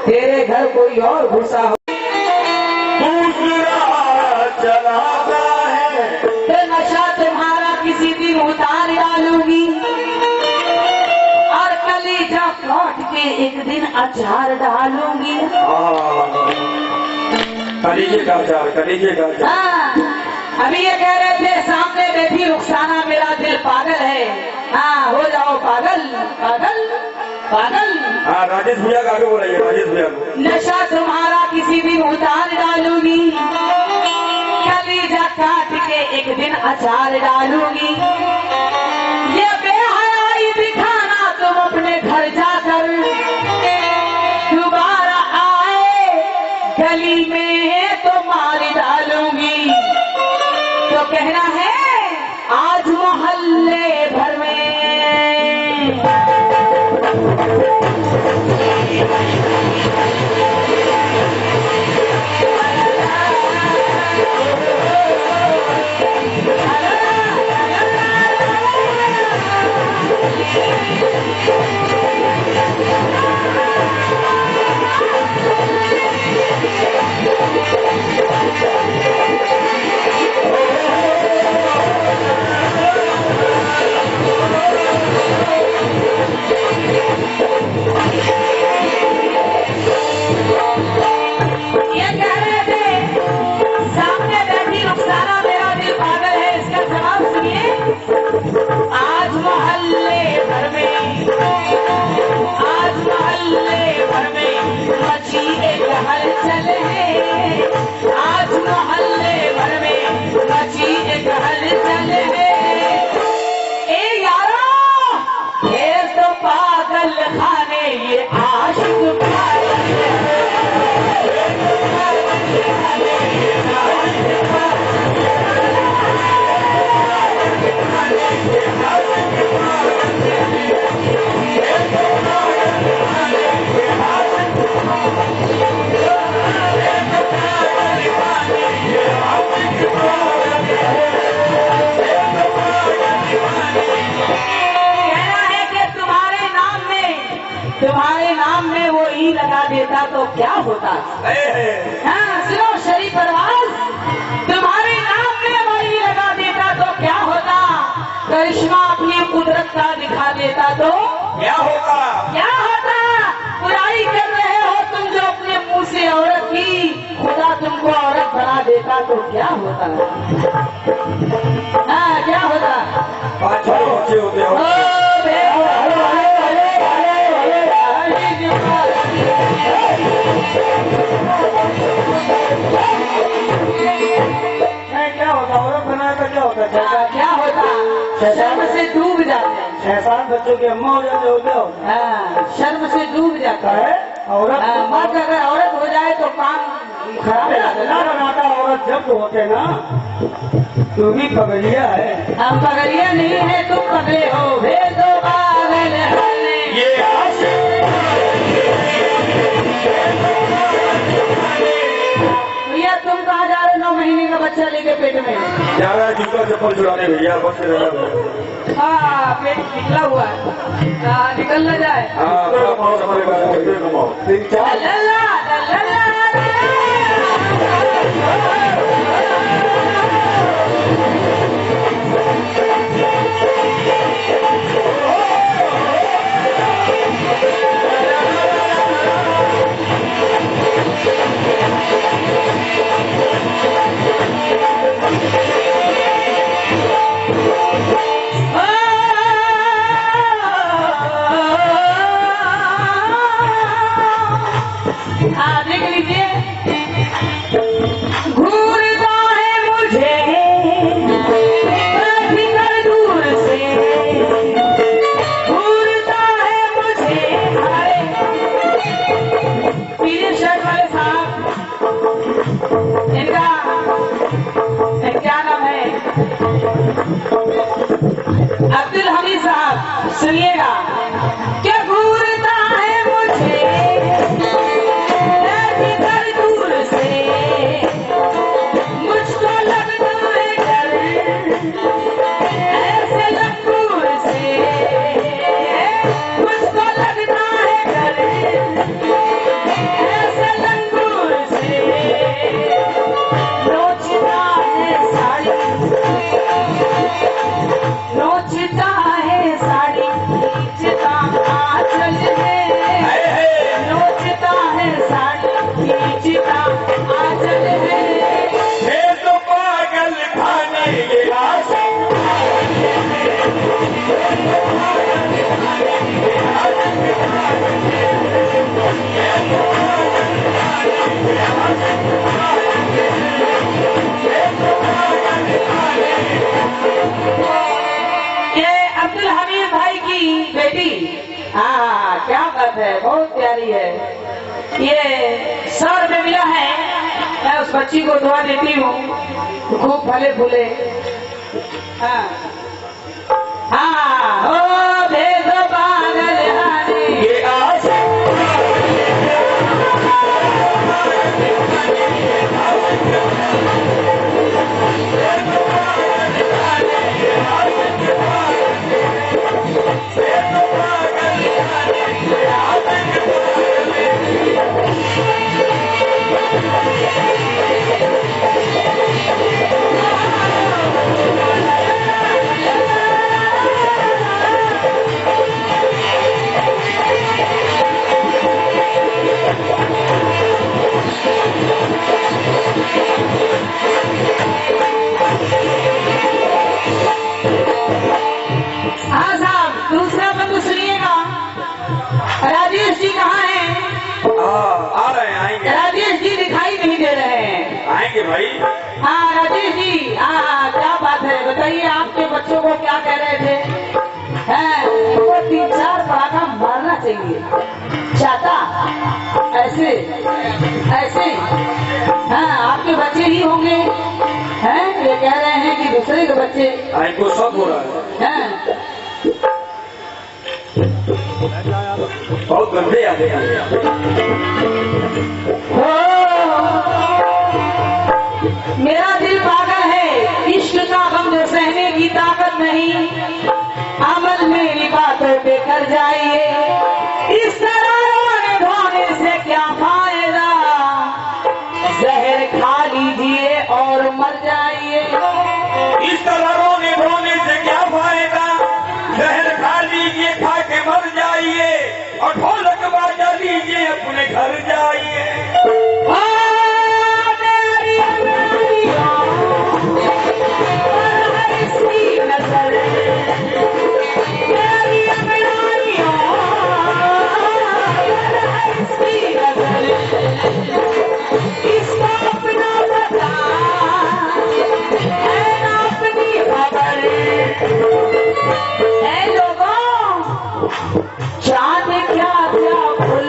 तेरे घर कोई और घुसा हो। चलाता है तो नशा तुम्हारा किसी दिन उतार डालूंगी और कलीजा काट के एक दिन अचार डालूंगी। कलीजे का अचार, कलीजे का अचार। हाँ, अभी ये कह रहे थे सामने बैठी रुखसाना मेरा दिल पागल है। हाँ, हो जाओ पागल पागल पागल। हाँ, राजेश भैया का आगे बोलाइए, राजेश भैया को। नशा तुम्हारा किसी दिन उतार डालूंगी, कलीजा काट के एक दिन अचार डालूंगी। ये बेहयाई दिखाना तुम अपने घर जाकर, दोबारा आए गली में तो मार डालूंगी। तो कहना है आज मोहल्ले भर में लगा देता तो क्या होता। हाँ, सुनो शरीफ परवाज, तुम्हारे नाम में वही लगा देता तो क्या होता। करिश्मा अपनी कुदरत का दिखा देता तो क्या होता, क्या होता। बुराई कर रहे हो तुम जो अपने मुंह से औरत की, खुदा तुमको औरत बना देता तो क्या होता। हाँ, क्या होता। बच्चे होते हो। क्या होता औरत बनाया तो क्या होता है। क्या होता, शर्म से डूब जाते हैं। 6 बच्चों की अम्मा हो जाते हो। हाँ, शर्म से डूब जाता है औरत। मर्द अगर औरत हो जाए तो काम खराब हो जाता है। बनाता औरत जब होते ना, तू भी पगलिया है। हम पगलिया नहीं है, तुम पगले हो। भेद दो पागल ये भैया तुम कहाँ जा रहे 9 महीने का बच्चा लेके पेट में। जा रहा है जूता चप्पल चुराने भैया, बस रहना। हाँ, पेट निकला हुआ है, निकल न जाए। हाँ, ला देख लीजिए, घूरता है मुझे भीतर दूर से, घूरता है मुझे। हमारे पीले शर्ट वाले साहब, इनका क्या नाम है, अब्दुल हमीद साहब, सुनिएगा। क्या घूरता है मुझे भीतर दूर से, मुझको लगता है डर ऐसे लंगूर से, मुझको लगता है डर ऐसे लंगूर से। नोचता है साड़ी, नोचता है साड़ी, खींचता आंचल है, नोचता है साड़ी, खींचता आंचल है। ये तो पागल खाने के आशिक, ये अब्दुल हमीद भाई की बेटी, हाँ क्या बात है, बहुत प्यारी है। ये 100 रुपये मिला है, मैं उस बच्ची को दुआ देती हूँ, खूब फले फूले। हाँ हाँ, ओ भेदो पागल हाने, ये आशिक हाँ साहब, दूसरा बंद सुनिएगा। राजेश जी कहाँ हैं? आ रहे हैं, आएंगे राजेश जी दिखाई नहीं दे रहे हैं। आएंगे भाई। हाँ राजेश जी, हाँ क्या बात है, बताइए आपके बच्चों को क्या कह रहे थे? हैं, इनको 3-4 पटाखा मारना चाहिए। चाहता ऐसे ऐसे, हाँ आपके बच्चे ही होंगे, हैं? ये कह रहे हैं कि दूसरे के बच्चे इनको सब हो रहा है, हैं। बहुत गंदे आते हैं। हो, मेरा दिल पागल है, इश्क का गम जो सहने की ताकत नहीं, अमल मेरी बातों पे कर जाइए, इस तरह रोने धोने से क्या फायदा, जहर खा लीजिए और मर जाइए। इस तरह रोने धोने से क्या फायदा, जहर खा लीजिए, खा के मर जाइए, और ढोलक बाजा लीजिए, अपने घर जाइए। इसको अपना बता, है ना अपनी खबर, है लोगों चांद क्या क्या भूल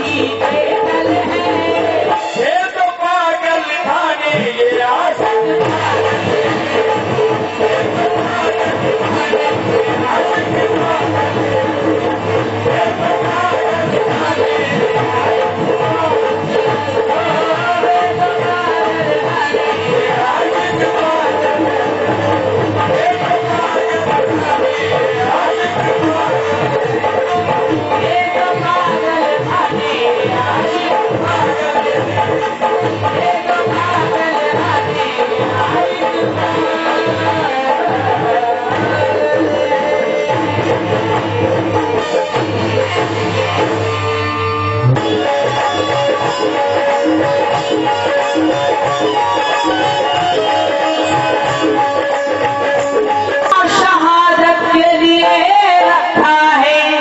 ही बेदल है। ये तो पागल खाने ये आशिक शहादत के लिए रखा है,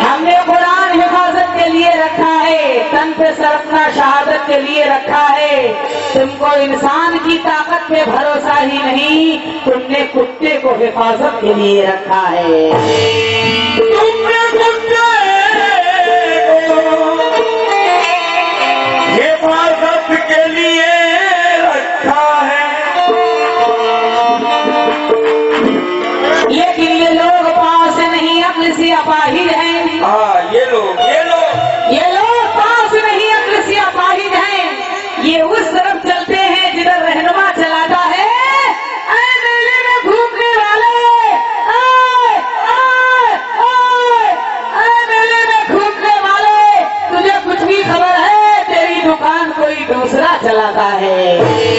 हमने कुरान हिफाजत के लिए रखा है, तन पे सर अपना शहादत के लिए रखा है। तुमको इंसान की ताकत पे भरोसा ही नहीं, तुमने कुत्ते को हिफाजत के लिए रखा है। तुमने कुत्ते को हिफाजत के लिए रखा है। लेकिन ये लोग पास नहीं, अक्ल से अपाहिज हैं। हाँ ये लोग ये लोग पास नहीं, अक्ल से अपाहिज हैं। ये उस तरफ चलते हैं जिधर रहनुमा चलाता है। ऐ मेले में घूमने वाले, ऐ, ऐ, ऐ, ऐ मेले में घूमने वाले, तुझे कुछ भी खबर है? तेरी दुकान कोई दूसरा चलाता है।